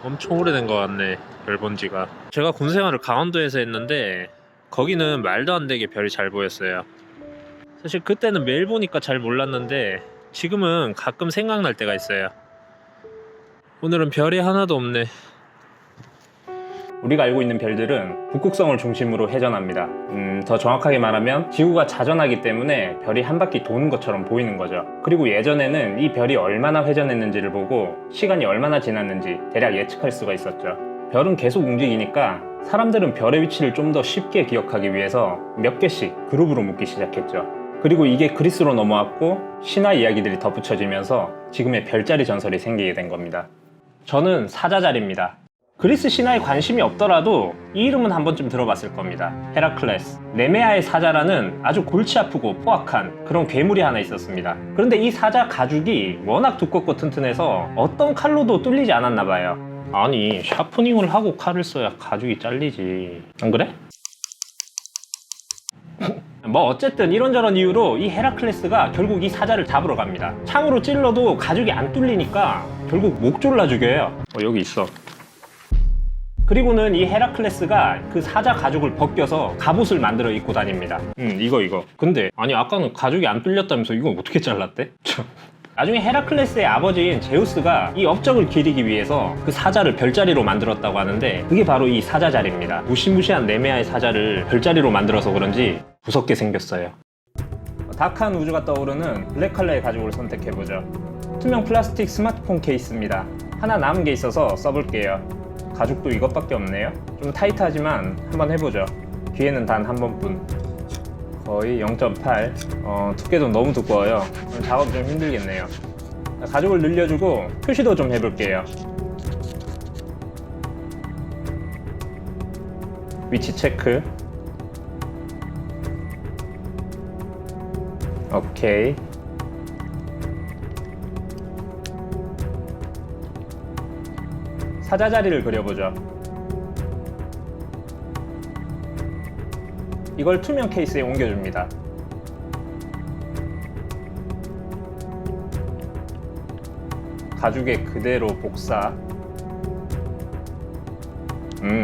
엄청 오래된 것 같네, 별 본 지가. 제가 군 생활을 강원도에서 했는데 거기는 말도 안 되게 별이 잘 보였어요. 사실 그때는 매일 보니까 잘 몰랐는데 지금은 가끔 생각날 때가 있어요. 오늘은 별이 하나도 없네. 우리가 알고 있는 별들은 북극성을 중심으로 회전합니다. 더 정확하게 말하면 지구가 자전하기 때문에 별이 한 바퀴 도는 것처럼 보이는 거죠. 그리고 예전에는 이 별이 얼마나 회전했는지를 보고 시간이 얼마나 지났는지 대략 예측할 수가 있었죠. 별은 계속 움직이니까 사람들은 별의 위치를 좀 더 쉽게 기억하기 위해서 몇 개씩 그룹으로 묶기 시작했죠. 그리고 이게 그리스로 넘어왔고 신화 이야기들이 덧붙여지면서 지금의 별자리 전설이 생기게 된 겁니다. 저는 사자자리입니다. 그리스 신화에 관심이 없더라도 이 이름은 한 번쯤 들어봤을 겁니다. 헤라클레스. 네메아의 사자라는 아주 골치 아프고 포악한 그런 괴물이 하나 있었습니다. 그런데 이 사자 가죽이 워낙 두껍고 튼튼해서 어떤 칼로도 뚫리지 않았나 봐요. 아니, 샤프닝을 하고 칼을 써야 가죽이 잘리지. 안 그래? 뭐 어쨌든 이런저런 이유로 이 헤라클레스가 결국 이 사자를 잡으러 갑니다. 창으로 찔러도 가죽이 안 뚫리니까 결국 목 졸라 죽여요. 여기 있어. 그리고는 이 헤라클레스가 그 사자 가죽을 벗겨서 갑옷을 만들어 입고 다닙니다. 이거. 근데 아니 아까는 가죽이 안 뚫렸다면서 이건 어떻게 잘랐대? 나중에 헤라클레스의 아버지인 제우스가 이 업적을 기리기 위해서 그 사자를 별자리로 만들었다고 하는데 그게 바로 이 사자자리입니다. 무시무시한 네메아의 사자를 별자리로 만들어서 그런지 무섭게 생겼어요. 다크한 우주가 떠오르는 블랙 컬러의 가죽을 선택해보죠. 투명 플라스틱 스마트폰 케이스입니다. 하나 남은 게 있어서 써볼게요. 가죽도 이것밖에 없네요. 좀 타이트하지만 한번 해보죠. 뒤에는 단 한 번뿐. 거의 0.8. 두께도 너무 두꺼워요. 작업이 좀 힘들겠네요. 가죽을 늘려주고 표시도 좀 해볼게요. 위치 체크. 오케이. 사자자리를 그려보죠. 이걸 투명 케이스에 옮겨줍니다. 가죽에 그대로 복사.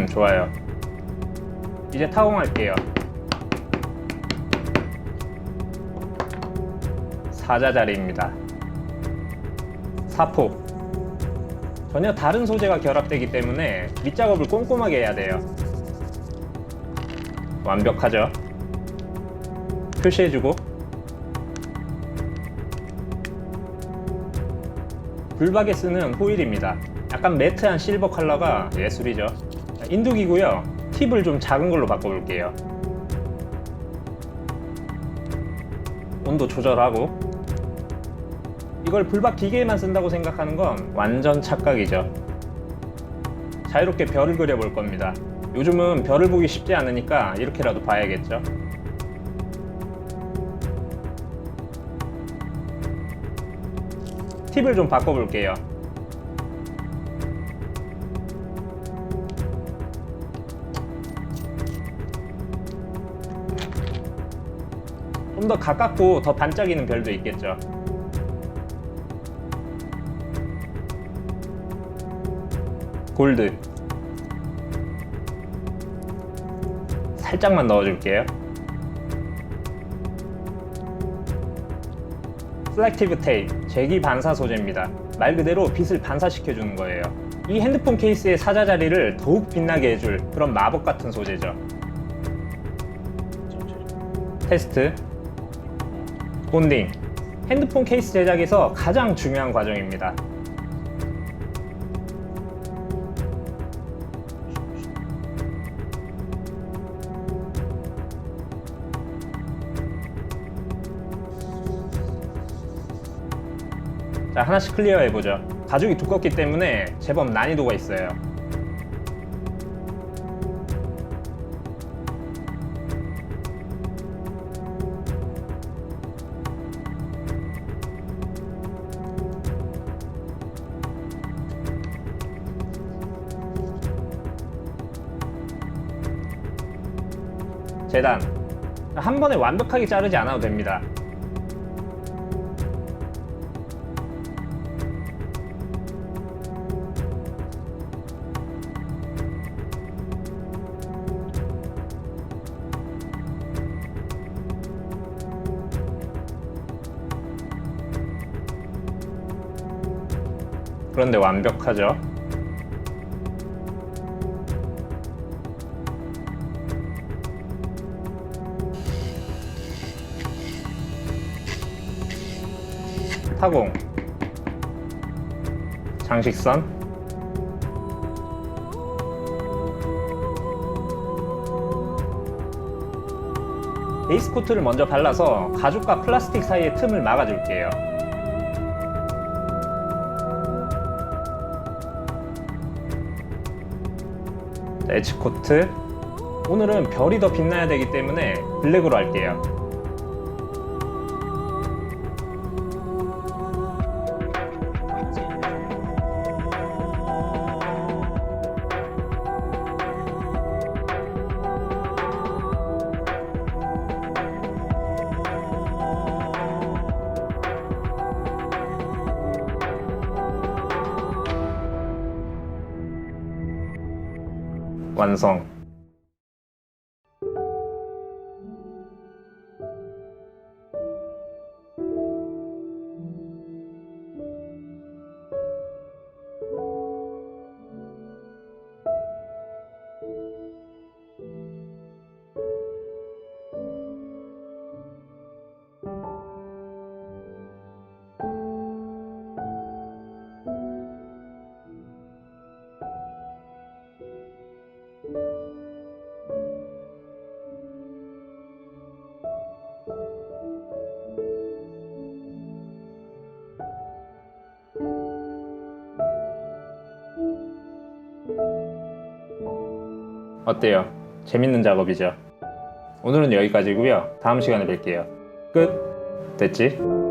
좋아요. 이제 타공할게요. 사자자리입니다. 사포. 전혀 다른 소재가 결합되기 때문에 밑작업을 꼼꼼하게 해야 돼요. 완벽하죠? 표시해주고 불박에 쓰는 호일입니다. 약간 매트한 실버 컬러가 예술이죠. 인두기고요. 팁을 좀 작은 걸로 바꿔볼게요. 온도 조절하고. 이걸 불박 기계에만 쓴다고 생각하는 건 완전 착각이죠. 자유롭게 별을 그려볼 겁니다. 요즘은 별을 보기 쉽지 않으니까 이렇게라도 봐야겠죠. 팁을 좀 바꿔볼게요. 좀 더 가깝고 더 반짝이는 별도 있겠죠. 골드. 살짝만 넣어줄게요. 슬랙티브 테이프, 재기 반사 소재입니다. 말 그대로 빛을 반사시켜주는 거예요. 이 핸드폰 케이스의 사자자리를 더욱 빛나게 해줄 그런 마법 같은 소재죠. 테스트, 본딩. 핸드폰 케이스 제작에서 가장 중요한 과정입니다. 자, 하나씩 클리어 해보죠. 가죽이 두껍기 때문에 제법 난이도가 있어요. 재단. 한 번에 완벽하게 자르지 않아도 됩니다. 그런데 완벽하죠. 타공, 장식선, 베이스 코트를 먼저 발라서 가죽과 플라스틱 사이의 틈을 막아줄게요. 엣지 코트, 오늘은 별이 더 빛나야 되기 때문에 블랙으로 할게요. 완성. 어때요? 재밌는 작업이죠? 오늘은 여기까지고요. 다음 시간에 뵐게요. 끝! 됐지?